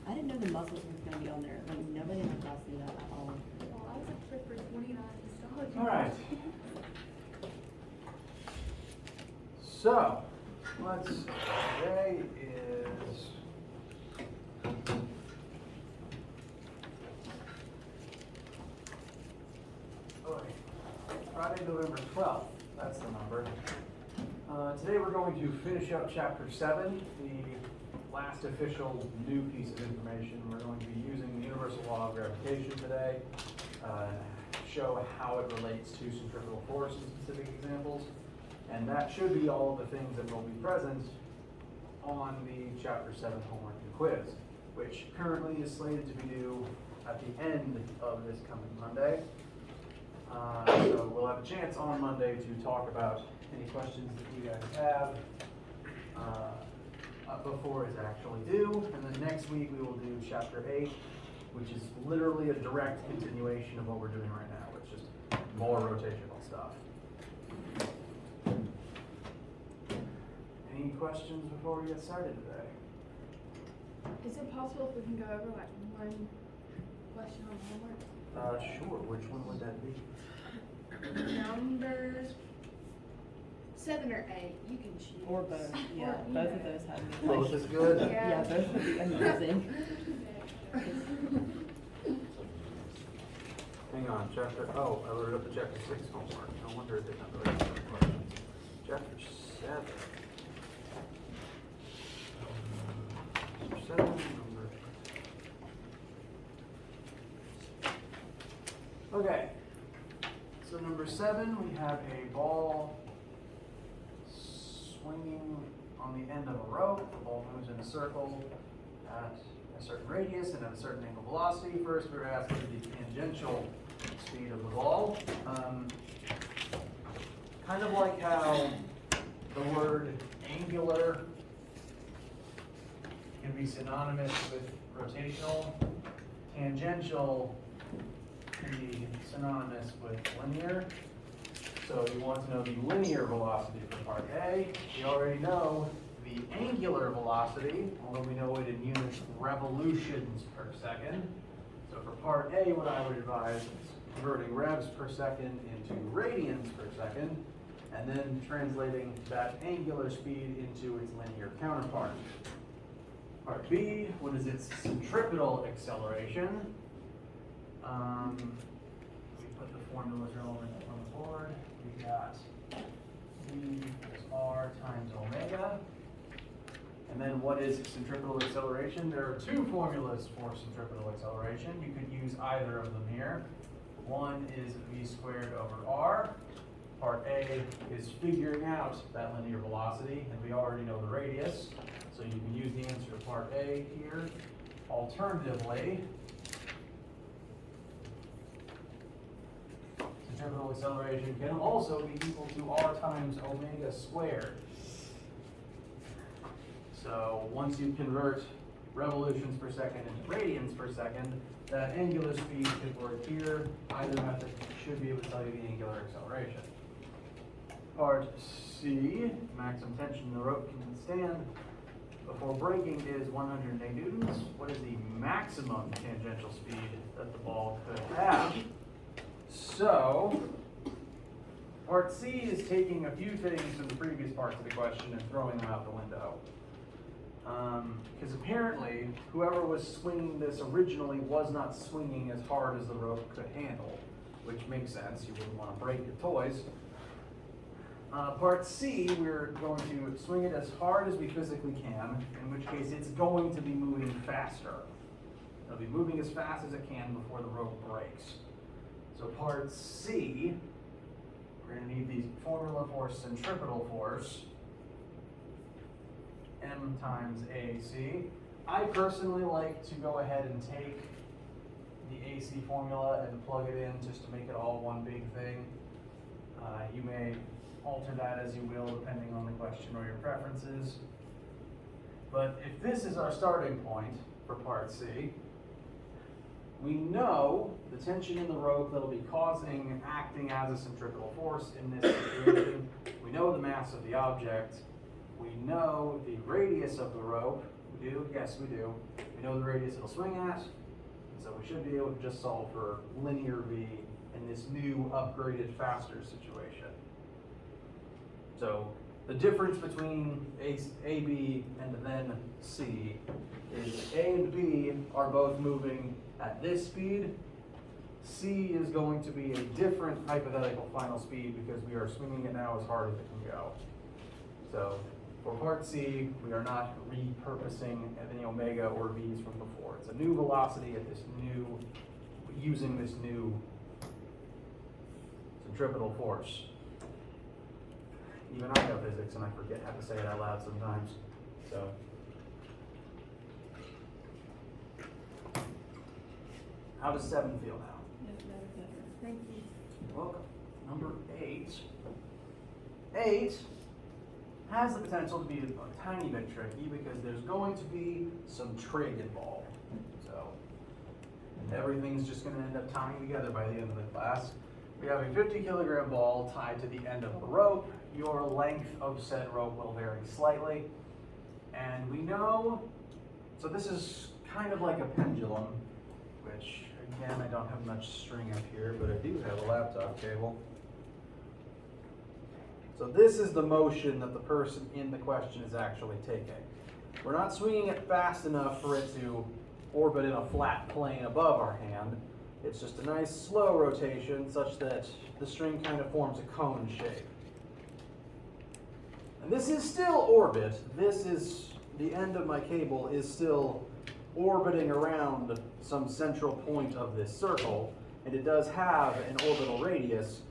I didn't know the muscles was gonna be on there, like, nobody in the class knew that at all. Well, I was a trip for 29 histology. All right. So, today is Friday, November 12th. That's the number. Today we're going to finish up Chapter 7, the last official new piece of information. We're going to be using the universal law of gravitation today, show how it relates to centrifugal force in specific examples, and that should be all of the things that will be present on the Chapter 7 homework and quiz, which currently is slated to be due at the end of this coming Monday. So we'll have a chance on Monday to talk about any questions that you guys have before it's actually due. And then next week we will do Chapter 8, which is literally a direct continuation of what we're doing right now. It's just more rotational stuff. Any questions before we get started today? Is it possible if we can go over like one question on homework? Sure. Which one would that be? Numbers 7 or 8, you can choose. Or both, yeah, Or both either. of those have me. Both is good? Yeah, both would be amusing. Hang on, I wrote up the Chapter 6 homework. No wonder it didn't have the right questions. Chapter 7. Chapter 7, number. Okay. So number 7, we have a ball swinging on the end of a rope. The ball moves in a circle at a certain radius and at a certain angle velocity. First, we're asking the tangential speed of the ball. Kind of like how the word angular can be synonymous with rotational, tangential can be synonymous with linear. So you want to know the linear velocity for part A. We already know the angular velocity, although we know it in units revolutions per second. So for part A, what I would advise is converting revs per second into radians per second, and then translating that angular speed into its linear counterpart. Part B, what is its centripetal acceleration? We put the formulas relevant on the board. We got V is R times omega. And then what is centripetal acceleration? There are two formulas for centripetal acceleration. You could use either of them here. One is V squared over R. Part A is figuring out that linear velocity, and we already know the radius. So you can use the answer to part A here. Alternatively, centripetal acceleration can also be equal to R times omega squared. So once you convert revolutions per second into radians per second, that angular speed could work here. Either method should be able to tell you the angular acceleration. Part C, maximum tension the rope can withstand before breaking is 108 newtons. What is the maximum tangential speed that the ball could have? So, part C is taking a few things from the previous parts of the question and throwing them out the window. Because apparently, whoever was swinging this originally was not swinging as hard as the rope could handle, which makes sense. You wouldn't want to break your toys. Part C, we're going to swing it as hard as we physically can, in which case it's going to be moving faster. It'll be moving as fast as it can before the rope breaks. So part C, we're going to need the formula for centripetal force, M times AC. I personally like to go ahead and take the AC formula and plug it in just to make it all one big thing. You may alter that as you will depending on the question or your preferences. But if this is our starting point for part C, we know the tension in the rope that'll be acting as a centripetal force in this situation. We know the mass of the object. We know the radius of the rope. We do? Yes, we do. We know the radius it'll swing at, so we should be able to just solve for linear v in this new upgraded faster situation. So the difference between A, B, and then C is A and B are both moving at this speed. C is going to be a different hypothetical final speed because we are swinging it now as hard as it can go. So for part C, we are not repurposing any omega or v's from before. It's a new velocity at this new, using this new centripetal force. Even I know physics and I forget how to say it out loud sometimes. So how does 7 feel now? Better. Thank you. You're welcome. Number 8. 8 has the potential to be a tiny bit tricky because there's going to be some trig involved. So everything's just going to end up tying together by the end of the class. We have a 50-kilogram ball tied to the end of the rope. Your length of said rope will vary slightly. And we know, so this is kind of like a pendulum, which again, I don't have much string up here, but I do have a laptop cable. So this is the motion that the person in the question is actually taking. We're not swinging it fast enough for it to orbit in a flat plane above our hand. It's just a nice slow rotation such that the string kind of forms a cone shape. And this is still orbit. This is, the end of my cable is still orbiting around some central point of this circle, and it does have an orbital radius.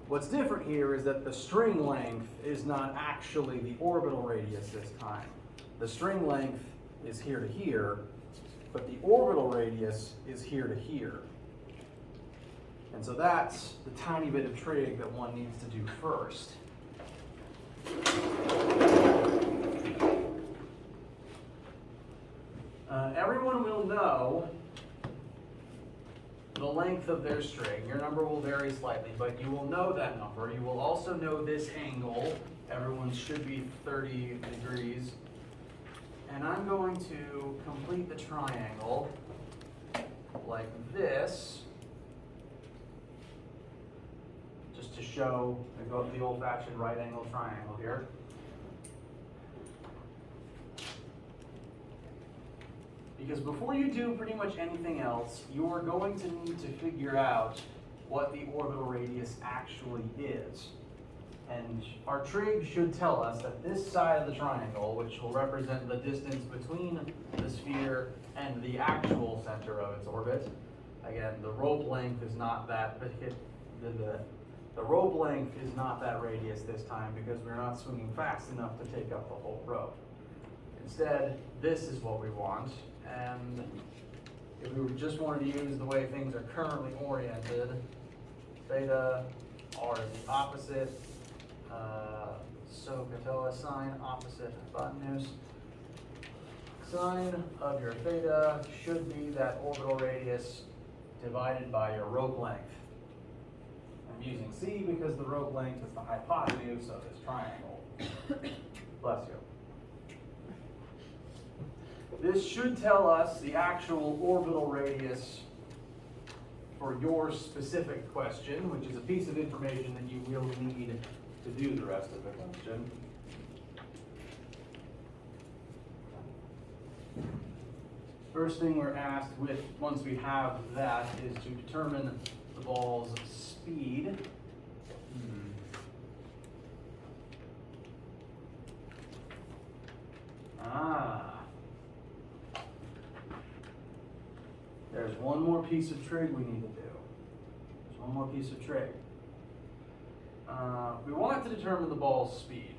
What's different here is that the string length is not actually the orbital radius this time. The string length is here to here, but the orbital radius is here to here. And so that's the tiny bit of trig that one needs to do first. Everyone will know the length of their string. Your number will vary slightly, but you will know that number. You will also know this angle. Everyone should be 30 degrees. And I'm going to complete the triangle like this, just to show the old-fashioned right angle triangle here. Because before you do pretty much anything else, you are going to need to figure out what the orbital radius actually is. And our trig should tell us that this side of the triangle, which will represent the distance between the sphere and the actual center of its orbit, again, the rope length is not that, the rope length is not that radius this time because we're not swinging fast enough to take up the whole rope. Instead, this is what we want. And if we just wanted to use the way things are currently oriented, theta r is the opposite, SOHCAHTOA sine opposite hypotenuse. Sine of your theta should be that orbital radius divided by your rope length. I'm using C because the rope length is the hypotenuse of this triangle. Bless you. This should tell us the actual orbital radius for your specific question, which is a piece of information that you will need to do the rest of the question. First thing we're asked with, once we have that, is to determine the ball's speed. There's one more piece of trig we need to do. There's one more piece of trig. We want to determine the ball's speed.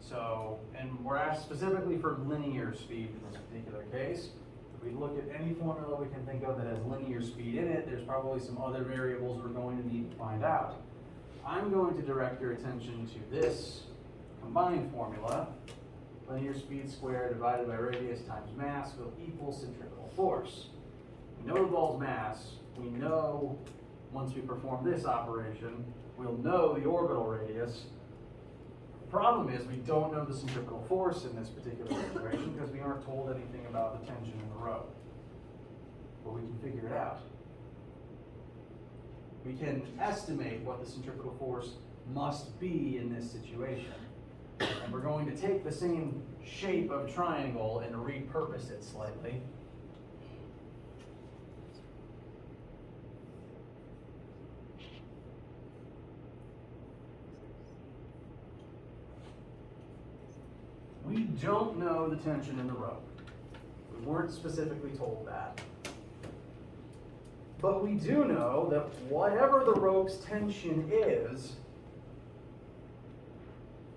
So, and we're asked specifically for linear speed in this particular case. If we look at any formula we can think of that has linear speed in it, there's probably some other variables we're going to need to find out. I'm going to direct your attention to this combined formula. Linear speed squared divided by radius times mass will equal centripetal force. We know the ball's mass. We know, once we perform this operation, we'll know the orbital radius. The problem is we don't know the centripetal force in this particular situation because we aren't told anything about the tension in the rope. figure it out. We can estimate what the centripetal force must be in this situation. And we're going to take the same shape of triangle and repurpose it slightly. We don't know the tension in the rope. We weren't specifically told that. But we do know that whatever the rope's tension is,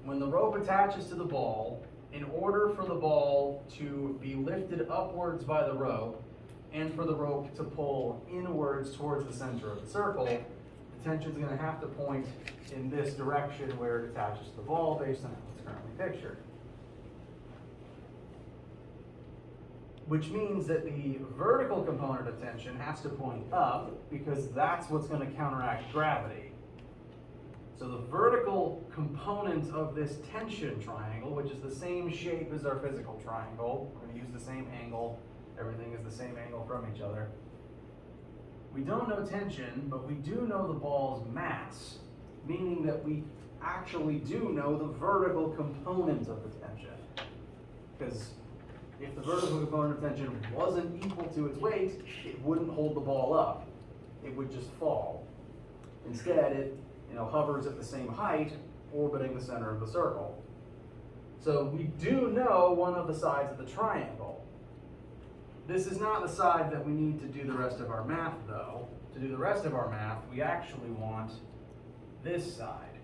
when the rope attaches to the ball, in order for the ball to be lifted upwards by the rope and for the rope to pull inwards towards the center of the circle, the tension is going to have to point in this direction where it attaches to the ball based on how it's currently pictured. Which means that the vertical component of tension has to point up because that's what's going to counteract gravity. So the vertical component of this tension triangle, which is the same shape as our physical triangle, we're going to use the same angle, everything is the same angle from each other. We don't know tension, but we do know the ball's mass, meaning that we actually do know the vertical component of the tension. Because if the vertical component of tension wasn't equal to its weight, it wouldn't hold the ball up. It would just fall. Instead, it hovers at the same height, orbiting the center of the circle. So we do know one of the sides of the triangle. This is not the side that we need to do the rest of our math, though. To do the rest of our math, we actually want this side,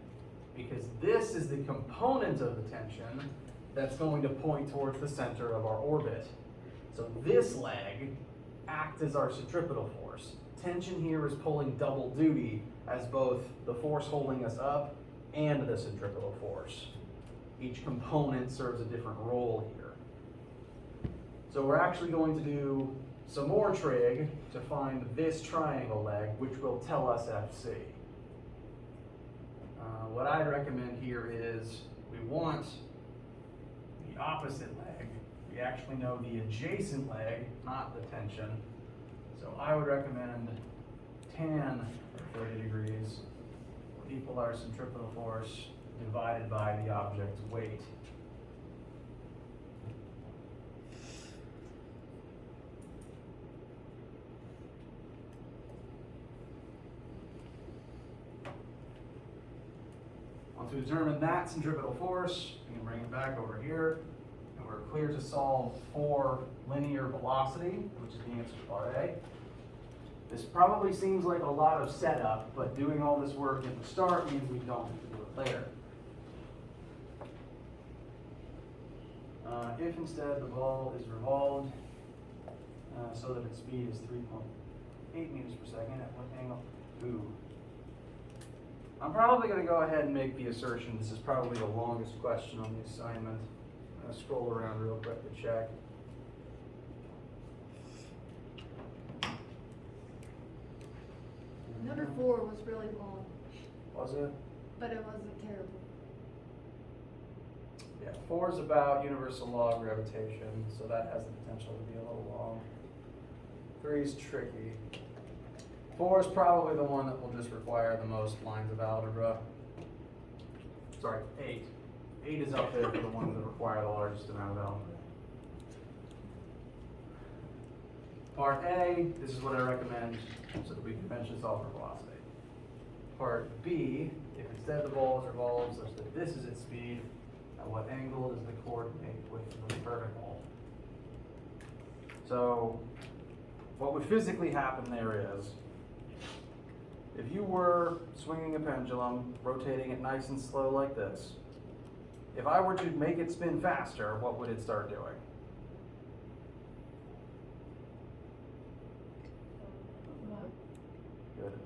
because this is the component of the tension that's going to point towards the center of our orbit. So this leg acts as our centripetal force. Tension here is pulling double duty as both the force holding us up and the centripetal force. Each component serves a different role here. So we're actually going to do some more trig to find this triangle leg, which will tell us FC. What I'd recommend here is we want the opposite leg. We actually know the adjacent leg, not the tension. So I would recommend tan or 30 degrees will equal our centripetal force divided by the object's weight. Once we determine that centripetal force, we can bring it back over here, and we're clear to solve for linear velocity, which is the answer to part A. This probably seems like a lot of setup, but doing all this work at the start means we don't have to do it later. If instead the ball is revolved so that its speed is 3.8 meters per second, at what angle? Ooh. I'm probably going to go ahead and make the assertion this is probably the longest question on the assignment. I'm going to scroll around real quick to check. Number 4 was really long, Was it? but it wasn't terrible. Yeah, 4 is about universal law of gravitation, so that has the potential to be a little long. 3 is tricky. 4 is probably the one that will just require the most lines of algebra. Sorry, 8. 8 is up there for the ones that require the largest amount of algebra. Part A, this is what I recommend so that we can eventually solve for velocity. Part B, if instead the ball is revolved such that this is its speed, at what angle does the coordinate with the vertical? So, what would physically happen there is, if you were swinging a pendulum, rotating it nice and slow like this, if I were to make it spin faster, what would it start doing?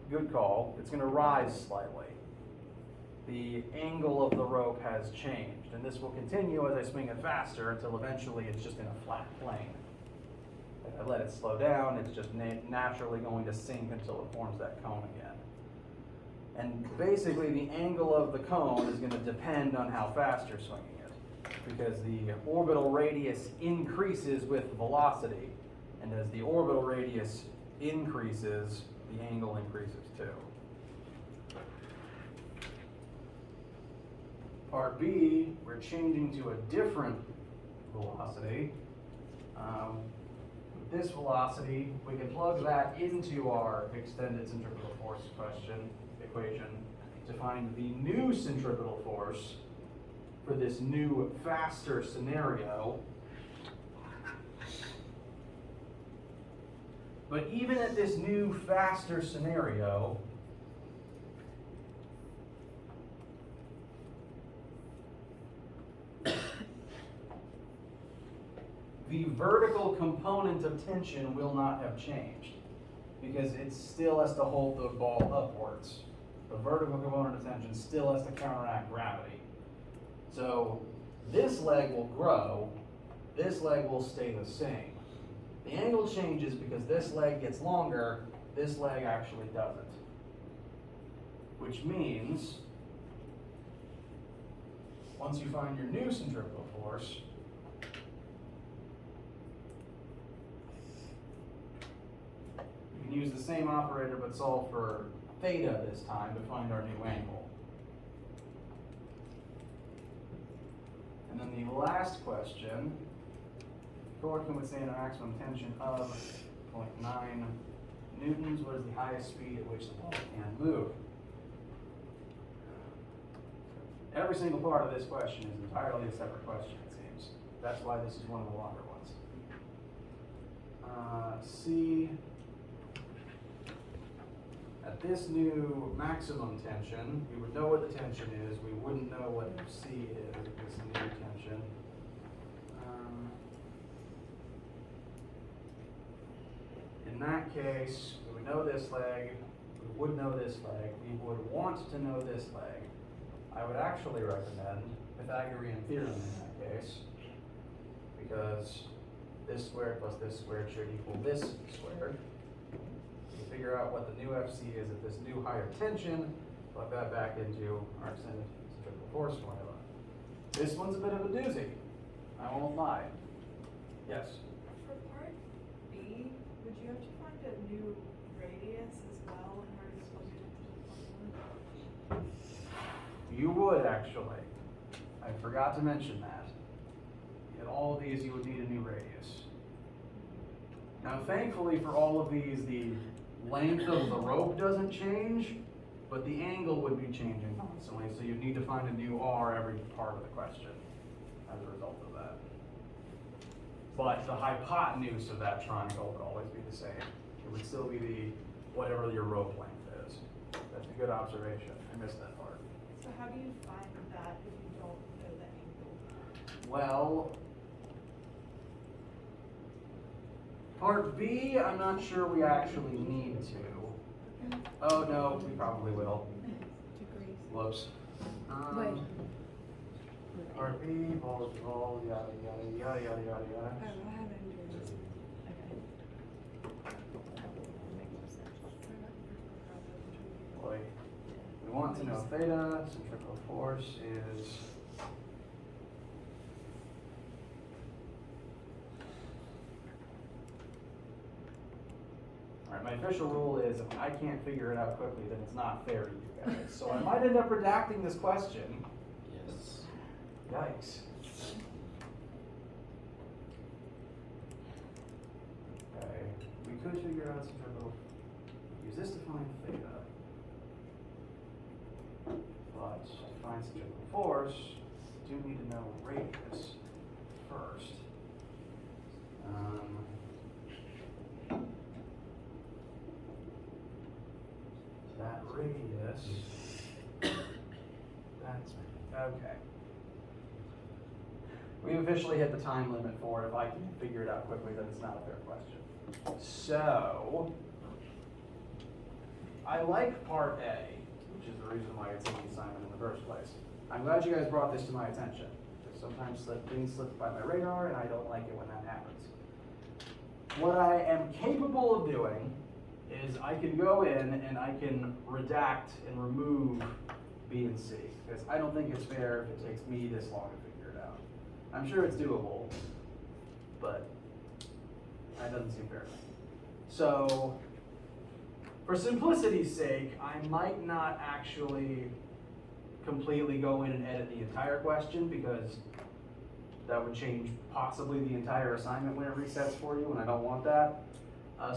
Good call. It's going to rise slightly. The angle of the rope has changed, and this will continue as I swing it faster until eventually it's just in a flat plane. If I let it slow down, it's just naturally going to sink until it forms that cone again. And basically, the angle of the cone is going to depend on how fast you're swinging it, because the orbital radius increases with velocity, and as the orbital radius increases, the angle increases too. Part B, we're changing to a different velocity. With this velocity, we can plug that into our extended centripetal force equation to find the new centripetal force for this new faster scenario. But even at this new faster scenario, the vertical component of tension will not have changed because it still has to hold the ball upwards. The vertical component of tension still has to counteract gravity. So this leg will grow, this leg will stay the same. The angle changes because this leg gets longer, this leg actually doesn't. Which means, once you find your new centripetal force, you can use the same operator but solve for theta this time to find our new angle. And then the last question, torque can withstand a maximum tension of 0.9 newtons. What is the highest speed at which the ball can move? Every single part of this question is entirely a separate question, it seems. That's why this is one of the longer ones. C, at this new maximum tension, we would know what the tension is. We wouldn't know what C is at this new tension. In that case, we would know this leg, we would know this leg, we would want to know this leg. I would actually recommend Pythagorean theorem in that case, because this squared plus this squared should equal this squared. To figure out what the new FC is at this new higher tension, plug that back into our extended centripetal force formula. This one's a bit of a doozy, I won't lie. Yes? For part B, would you have to find a new radius as well in order to plug it into the formula? You would actually. I forgot to mention that. In all of these, you would need a new radius. Now, thankfully for all of these, the length of the rope doesn't change, but the angle would be changing constantly, so you'd need to find a new R every part of the question as a result of that. But the hypotenuse of that triangle would always be the same. It would still be the whatever your rope length is. That's a good observation. I missed that part. So how do you find that if you don't know the angle? Well, part B, I'm not sure we actually need to. Oh, no, we probably will. Whoops. Wait. Part B, ball is ball, yada, yada, yada, yada, yada, yada. I have it. Boy, we want to know theta, centripetal force is alright, my official rule is if I can't figure it out quickly, then it's not fair to you guys. So I might end up redacting this question. Yes. Yikes. Okay, we could figure out centripetal, use this to find theta. But to find centripetal force, we do need to know radius first. That radius, that's, okay. We've officially hit the time limit for it. If I can figure it out quickly, then it's not a fair question. So, I like part A, which is the reason why it's in the assignment in the first place. I'm glad you guys brought this to my attention, because sometimes things slip by my radar and I don't like it when that happens. What I am capable of doing is I can go in and I can redact and remove B and C, because I don't think it's fair if it takes me this long to figure it out. I'm sure it's doable, but that doesn't seem fair to me. So, for simplicity's sake, I might not actually completely go in and edit the entire question because that would change possibly the entire assignment when it resets for you, and I don't want that.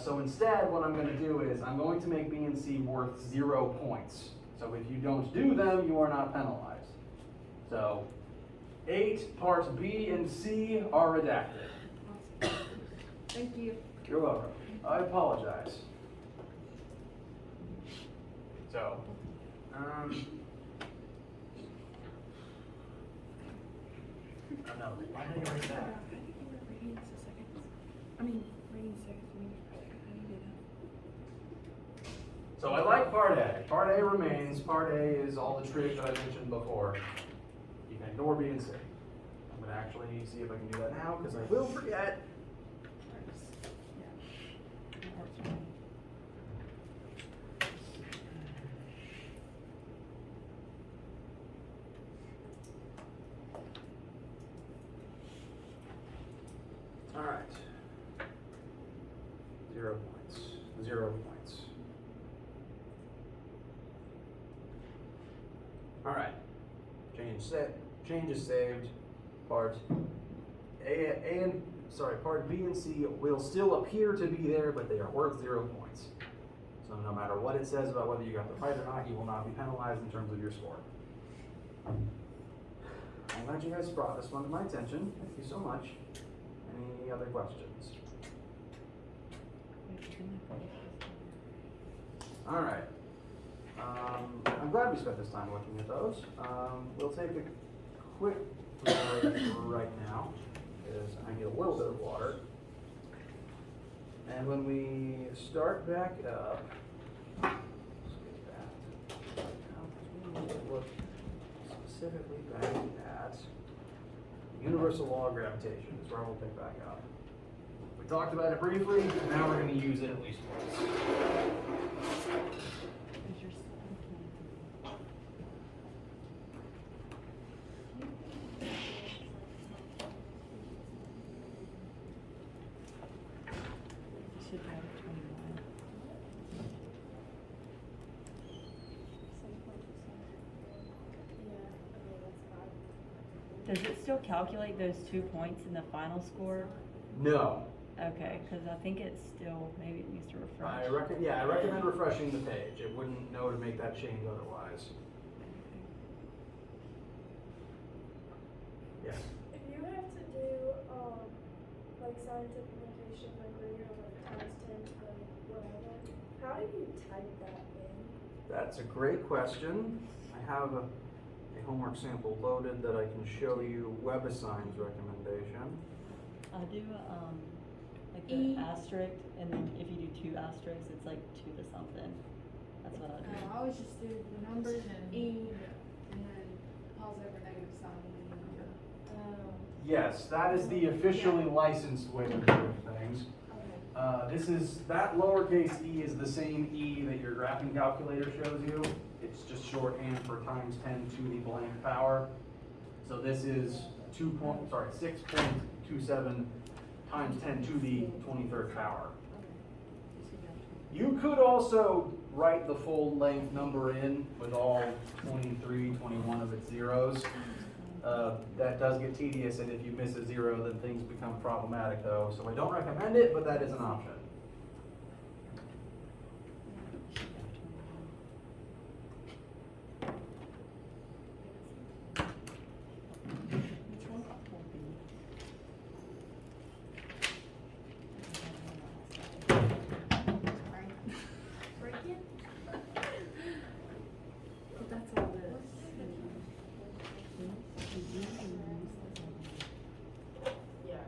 So instead, what I'm going to do is I'm going to make B and C worth 0 points. So if you don't do them, you are not penalized. So 8 parts B and C are redacted. Awesome. Thank you. You're welcome. I apologize. So, no, why did I erase that? How do you get radians to seconds? I mean, radians seconds to meters per second. How do you do that? So I like part A. Part A remains. Part A is all the trig that I mentioned before. You can ignore B and C. I'm going to actually see if I can do that now because I will forget. All right. 0 points. 0 points. All right. Change is saved. Part part B and C will still appear to be there, but they are worth 0 points. So no matter what it says about whether you got the right or not, you will not be penalized in terms of your score. I'm glad you guys brought this one to my attention. Thank you so much. Any other questions? All right. I'm glad we spent this time looking at those. We'll take a quick break right now because I need a little bit of water. And when we start back up, let's get that. We need to look specifically back at universal law of gravitation is where we'll pick back up. We talked about it briefly, now we're going to use it at least once. Does it still calculate those 2 points in the final score? No. Okay, because I think it's still, maybe it needs to refresh. I recommend refreshing the page. It wouldn't know to make that change otherwise. Yes. If you have to do like scientific notation, like where you have like times 10 to whatever, how do you type that in? That's a great question. I have a homework sample loaded that I can show you WebAssign's recommendation. I do like the asterisk, and then if you do 2 asterisks, it's like 2 to something. That's what I do. I always just do the numbers and E, and then positive or negative sign and then the number. Yes, that is the officially licensed way of doing things. Okay. That lowercase e is the same e that your graphing calculator shows you. It's just shorthand for times 10 to the blank power. So this is 6.27 times 10 to the 23rd power. You could also write the full length number in with all 23, 21 of its zeros. That does get tedious, and if you miss a 0, then things become problematic though. So I don't recommend it, but that is an option. Break it? But that's all this. Yeah.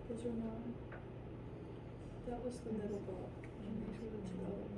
Those are not. That was the middle block. And these were the 2 other ones.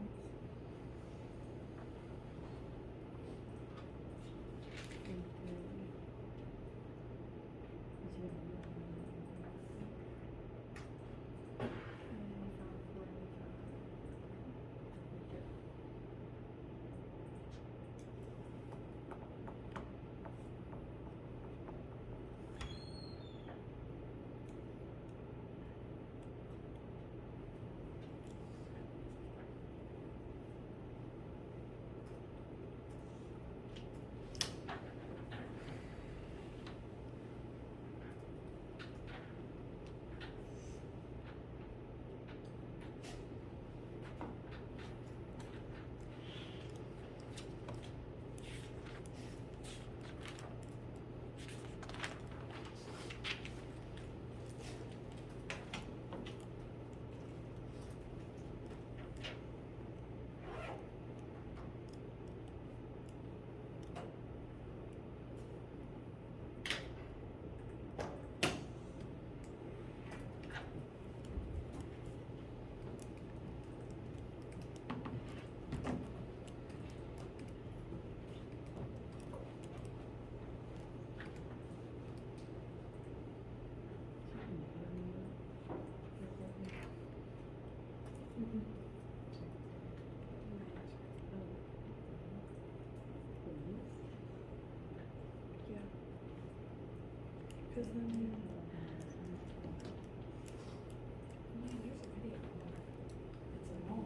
Cause then you. Yeah, there's a video. It's a mall.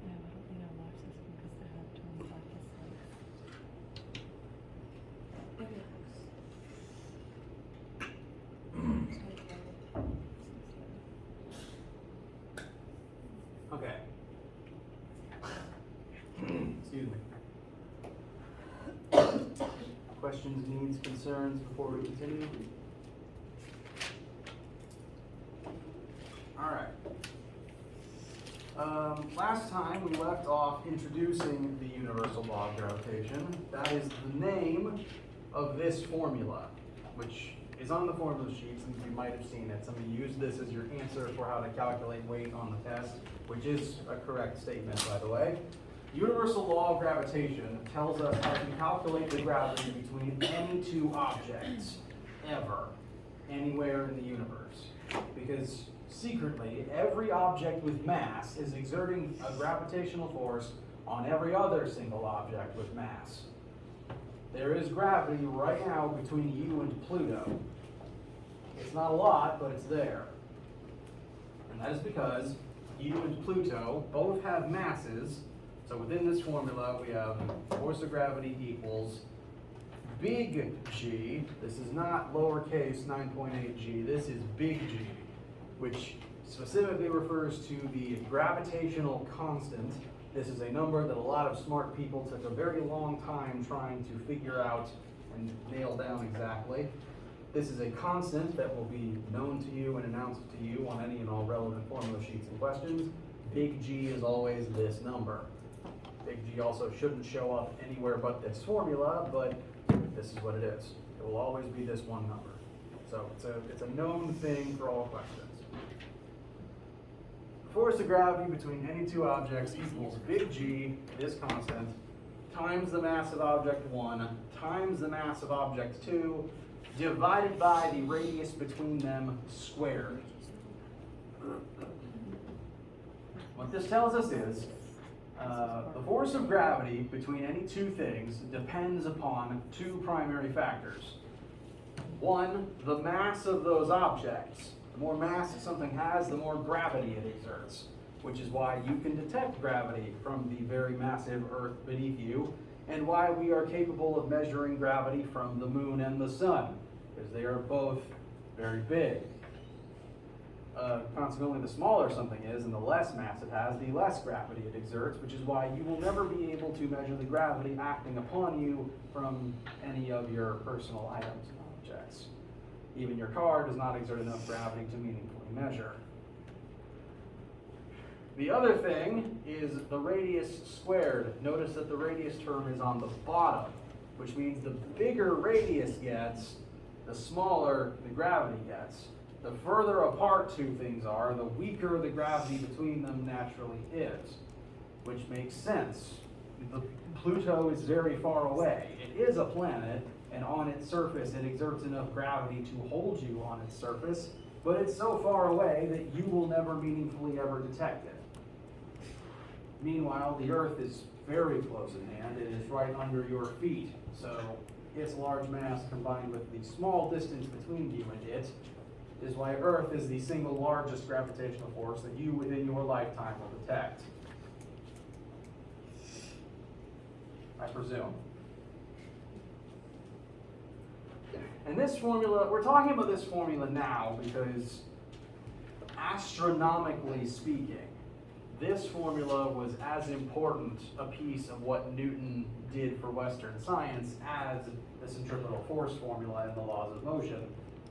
Yeah, I don't think I watched this one because they have 25 dislikes. Okay. Excuse me. Questions, needs, concerns before we continue? All right. Last time we left off introducing the universal law of gravitation. That is the name of this formula, which is on the formula sheets, and you might have seen it. Some of you use this as your answer for how to calculate weight on the test, which is a correct statement, by the way. Universal law of gravitation tells us how to calculate the gravity between any two objects, ever, anywhere in the universe. Because secretly, every object with mass is exerting a gravitational force on every other single object with mass. There is gravity right now between you and Pluto. It's not a lot, but it's there. And that is because you and Pluto both have masses. So within this formula, we have force of gravity equals big G. This is not lowercase 9.8 g. This is big G, which specifically refers to the gravitational constant. This is a number that a lot of smart people took a very long time trying to figure out and nail down exactly. This is a constant that will be known to you and announced to you on any and all relevant formula sheets and questions. Big G is always this number. Big G also shouldn't show up anywhere but this formula, but this is what it is. It will always be this one number. So it's a known thing for all questions. Force of gravity between any two objects equals big G, this constant, times the mass of object 1, times the mass of object 2, divided by the radius between them squared. What this tells us is the force of gravity between any two things depends upon two primary factors. One, the mass of those objects. The more mass something has, the more gravity it exerts, which is why you can detect gravity from the very massive Earth beneath you, and why we are capable of measuring gravity from the moon and the sun, because they are both very big. Consequently, the smaller something is and the less mass it has, the less gravity it exerts, which is why you will never be able to measure the gravity acting upon you from any of your personal items and objects. Even your car does not exert enough gravity to meaningfully measure. The other thing is the radius squared. Notice that the radius term is on the bottom, which means the bigger radius gets, the smaller the gravity gets. The further apart two things are, the weaker the gravity between them naturally is, which makes sense. Pluto is very far away. It is a planet, and on its surface it exerts enough gravity to hold you on its surface, but it's so far away that you will never meaningfully ever detect it. Meanwhile, the Earth is very close at hand. It is right under your feet, so its large mass combined with the small distance between you and it is why Earth is the single largest gravitational force that you within your lifetime will detect. I presume. And this formula, we're talking about this formula now because astronomically speaking, this formula was as important a piece of what Newton did for Western science as the centripetal force formula and the laws of motion.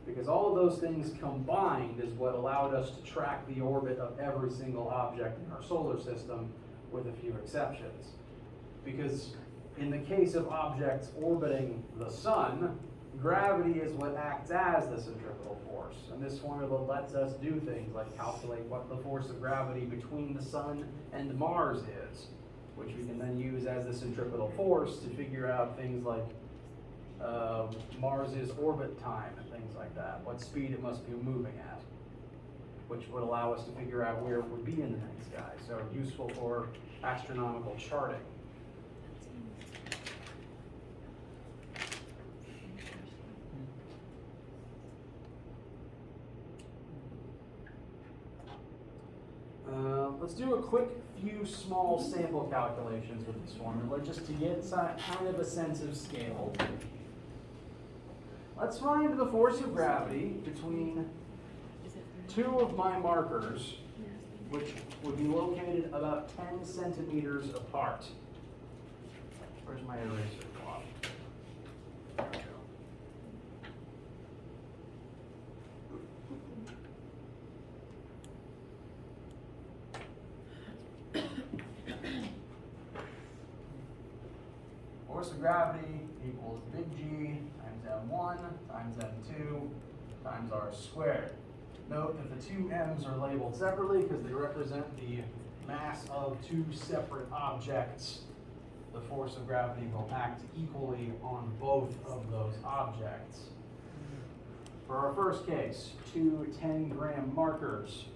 Because all of those things combined is what allowed us to track the orbit of every single object in our solar system, with a few exceptions. Because in the case of objects orbiting the sun, gravity is what acts as the centripetal force. And this formula lets us do things like calculate what the force of gravity between the sun and Mars is, which we can then use as the centripetal force to figure out things like Mars's orbit time and things like that, what speed it must be moving at, which would allow us to figure out where it would be in the night sky. So useful for astronomical charting. Let's do a quick few small sample calculations with this formula just to get kind of a sense of scale. Let's find the force of gravity between two of my markers, which would be located about 10 centimeters apart. Where's my eraser cloth? There we go. Force of gravity equals big G times M1 times M2 times R squared. Note that the two M's are labeled separately because they represent the mass of two separate objects. The force of gravity will act equally on both of those objects. For our first case, two 10-gram markers.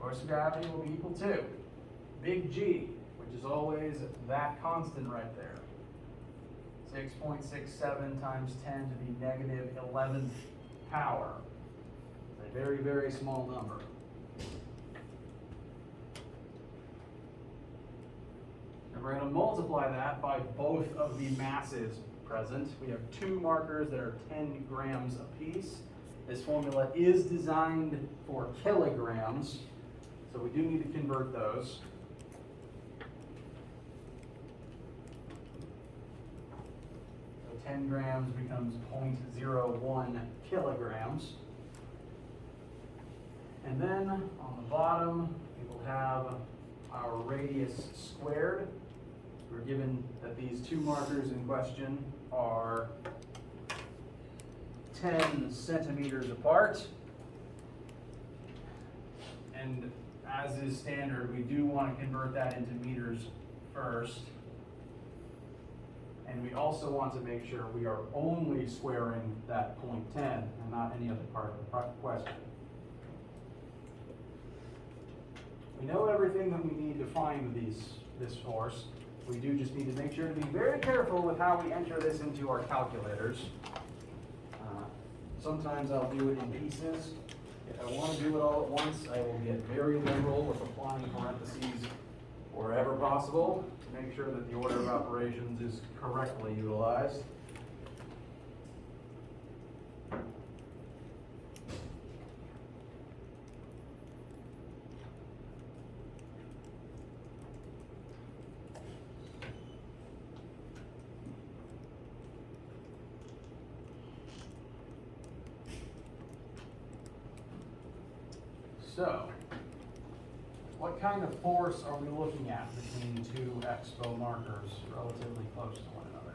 Force of gravity will be equal to big G, which is always that constant right there. 6.67 times 10 to the negative 11th power. It's a very, very small number. And we're going to multiply that by both of the masses present. We have two markers that are 10 grams apiece. This formula is designed for kilograms, so we do need to convert those. So 10 grams becomes 0.01 kilograms. And then on the bottom, we will have our radius squared. We're given that these two markers in question are 10 centimeters apart. And as is standard, we do want to convert that into meters first. And we also want to make sure we are only squaring that 0.10 and not any other part of the question. We know everything that we need to find this force. We do just need to make sure to be very careful with how we enter this into our calculators. Sometimes I'll do it in pieces. If I want to do it all at once, I will get very liberal with applying parentheses wherever possible to make sure that the order of operations is correctly utilized. So, what kind of force are we looking at between two expo markers relatively close to one another?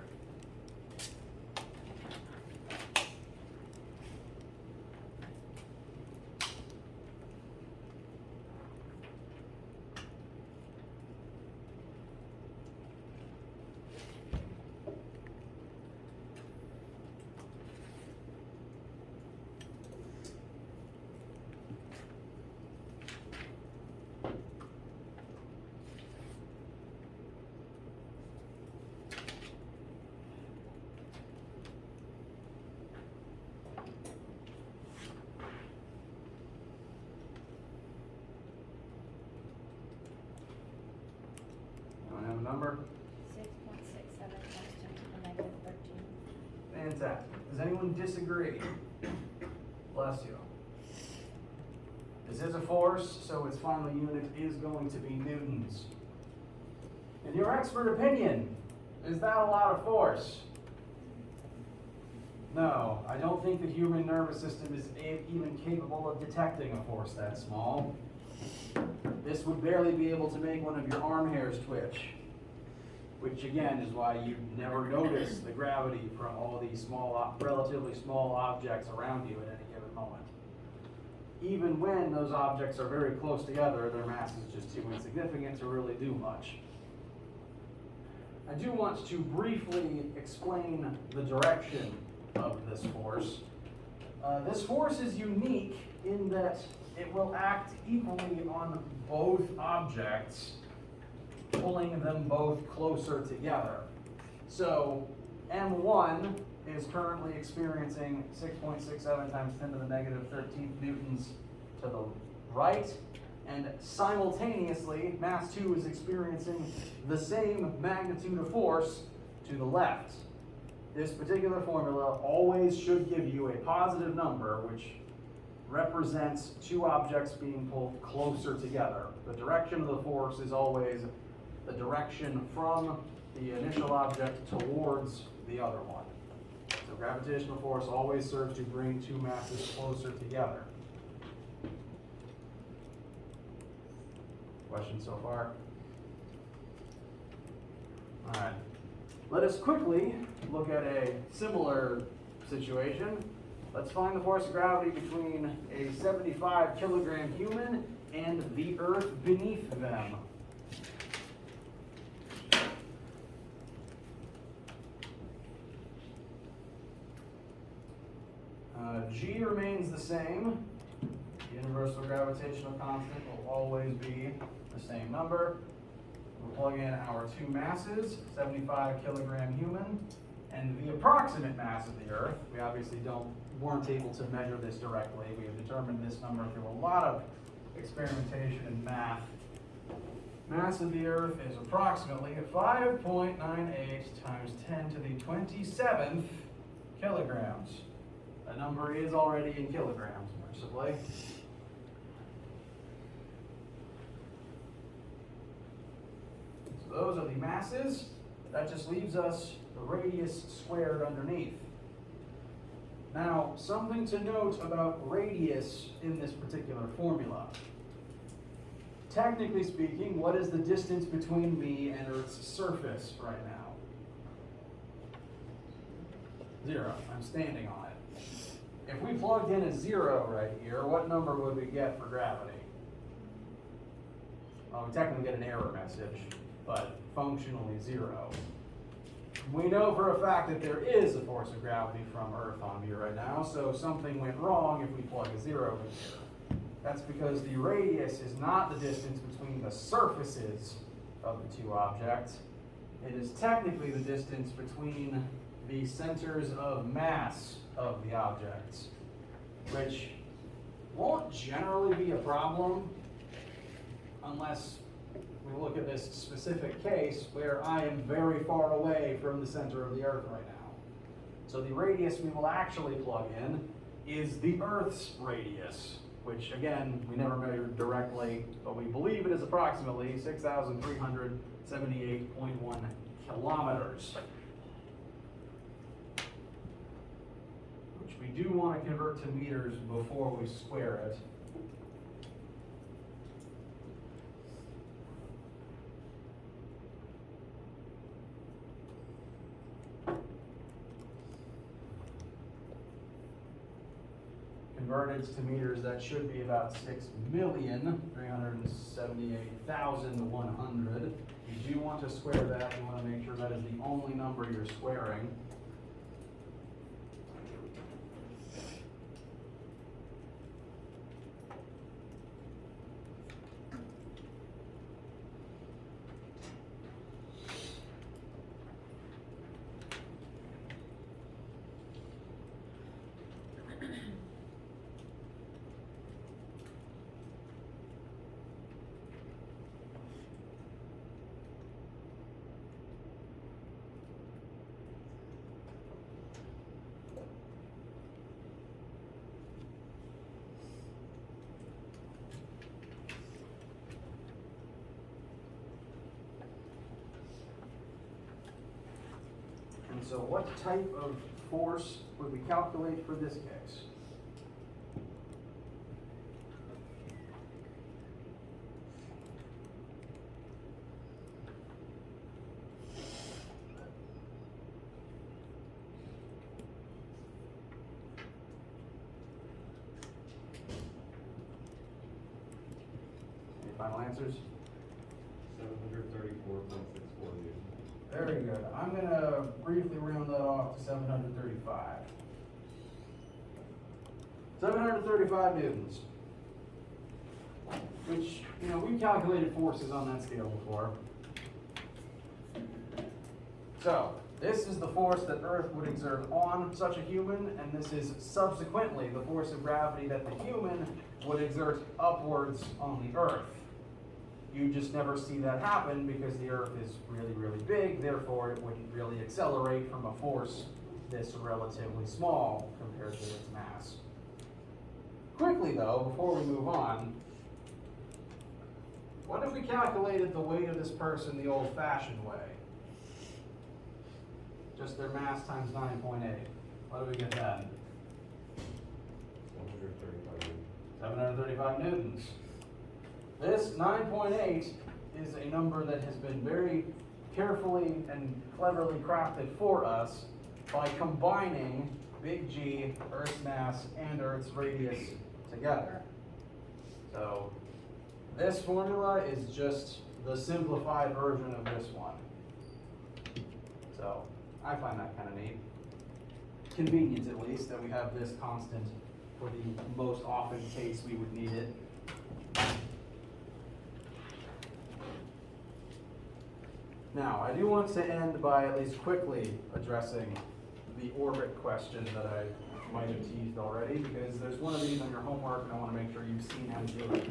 Number? 6.67 times 10 to the negative 13. Fantastic. Does anyone disagree? Bless you. Does is a force, so its final unit is going to be newtons. In your expert opinion, is that a lot of force? No, I don't think the human nervous system is even capable of detecting a force that small. This would barely be able to make one of your arm hairs twitch, which again is why you never notice the gravity from all these small, relatively small objects around you at any given moment. Even when those objects are very close together, their mass is just too insignificant to really do much. I do want to briefly explain the direction of this force. This force is unique in that it will act equally on both objects, pulling them both closer together. So M1 is currently experiencing 6.67 times 10 to the negative 13th newtons to the right, and simultaneously mass 2 is experiencing the same magnitude of force to the left. This particular formula always should give you a positive number, which represents two objects being pulled closer together. The direction of the force is always the direction from the initial object towards the other one. So gravitational force always serves to bring two masses closer together. Questions so far? All right. Let us quickly look at a similar situation. Let's find the force of gravity between a 75 kilogram human and the earth beneath them. G remains the same. The universal gravitational constant will always be the same number. We'll plug in our two masses, 75 kilogram human, and the approximate mass of the Earth. We obviously weren't able to measure this directly. We have determined this number through a lot of experimentation and math. Mass of the Earth is approximately 5.98 times 10 to the 27th kilograms. That number is already in kilograms, mercifully. So those are the masses. That just leaves us the radius squared underneath. Now, something to note about radius in this particular formula. Technically speaking, what is the distance between me and Earth's surface right now? 0. I'm standing on it. If we plugged in a 0 right here, what number would we get for gravity? Well, we technically get an error message, but functionally 0. We know for a fact that there is a force of gravity from Earth on me right now, so something went wrong if we plug a 0 in here. That's because the radius is not the distance between the surfaces of the two objects. It is technically the distance between the centers of mass of the objects, which won't generally be a problem unless we look at this specific case where I am very far away from the center of the Earth right now. So the radius we will actually plug in is the Earth's radius, which again, we never measured directly, but we believe it is approximately 6,378.1 kilometers. Which we do want to convert to meters before we square it. Converted to meters, that should be about 6,378,100. You do want to square that. You want to make sure that is the only number you're squaring. And so what type of force would we calculate for this case? Any final answers? 734.64 newtons. Very good. I'm gonna briefly round that off to 735. 735 newtons. Which, you know, we've calculated forces on that scale before. So, this is the force that Earth would exert on such a human, and this is subsequently the force of gravity that the human would exert upwards on the Earth. You just never see that happen because the Earth is really, really big, therefore it wouldn't really accelerate from a force this relatively small compared to its mass. Quickly though, before we move on, what if we calculated the weight of this person the old-fashioned way? Just their mass times 9.8. What do we get then? 735 newtons. 735 newtons. This 9.8 is a number that has been very carefully and cleverly crafted for us by combining big G, Earth's mass, and Earth's radius together. So this formula is just the simplified version of this one. So I find that kind of neat. Convenient, at least, that we have this constant for the most often case we would need it. Now, I do want to end by at least quickly addressing the orbit question that I might have teased already, because there's one of these on your homework and I want to make sure you've seen how to do it.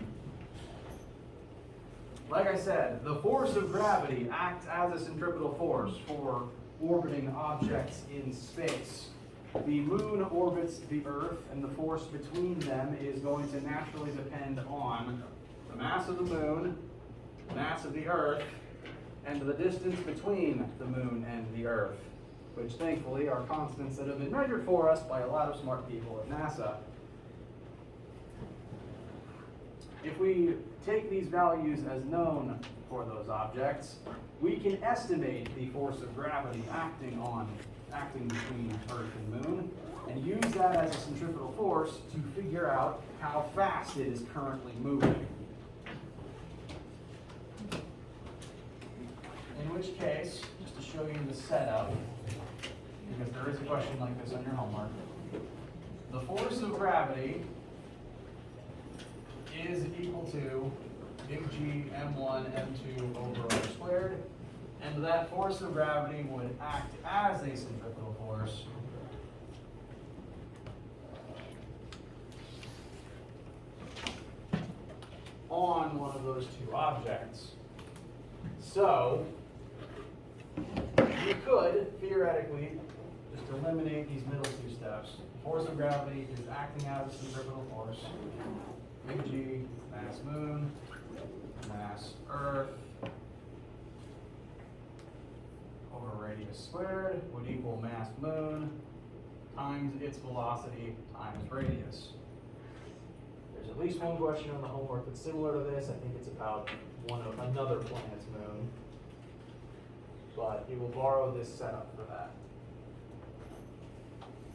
Like I said, the force of gravity acts as a centripetal force for orbiting objects in space. The moon orbits the Earth, and the force between them is going to naturally depend on the mass of the moon, the mass of the Earth, and the distance between the moon and the Earth, which thankfully are constants that have been measured for us by a lot of smart people at NASA. If we take these values as known for those objects, we can estimate the force of gravity acting between Earth and Moon, and use that as a centripetal force to figure out how fast it is currently moving. In which case, just to show you the setup, because there is a question like this on your homework, the force of gravity is equal to big G m1 m2 over r squared, and that force of gravity would act as a centripetal force on one of those two objects. So, you could, theoretically, just eliminate these middle two steps. The force of gravity is acting as a centripetal force. Big G, mass moon, mass Earth, over radius squared would equal mass moon times its velocity times radius. There's at least one question on the homework that's similar to this. I think it's about another planet's moon. But you will borrow this setup for that.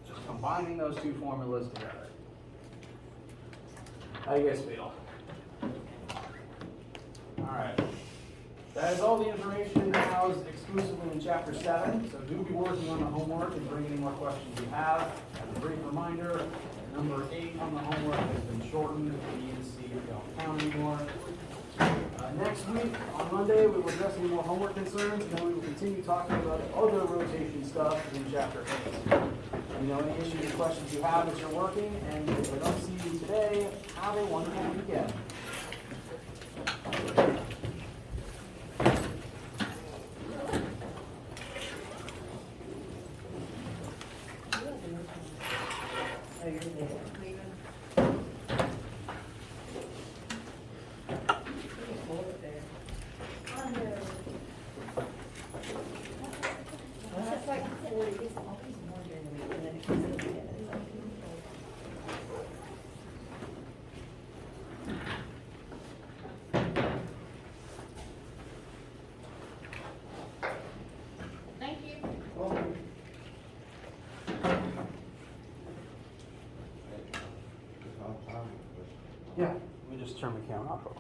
Just combining those two formulas together. How do you guys feel? Alright. That is all the information housed exclusively in Chapter 7, so do be working on the homework and bring any more questions you have. As a brief reminder, number 8 on the homework has been shortened. B and C don't count anymore. Next week, on Monday, we will address any more homework concerns, and then we will continue talking about other rotation stuff in Chapter 8. You know, any issues or questions you have as you're working, and if I don't see you today, have a wonderful weekend. It's like 40. just turn the camera off real quick.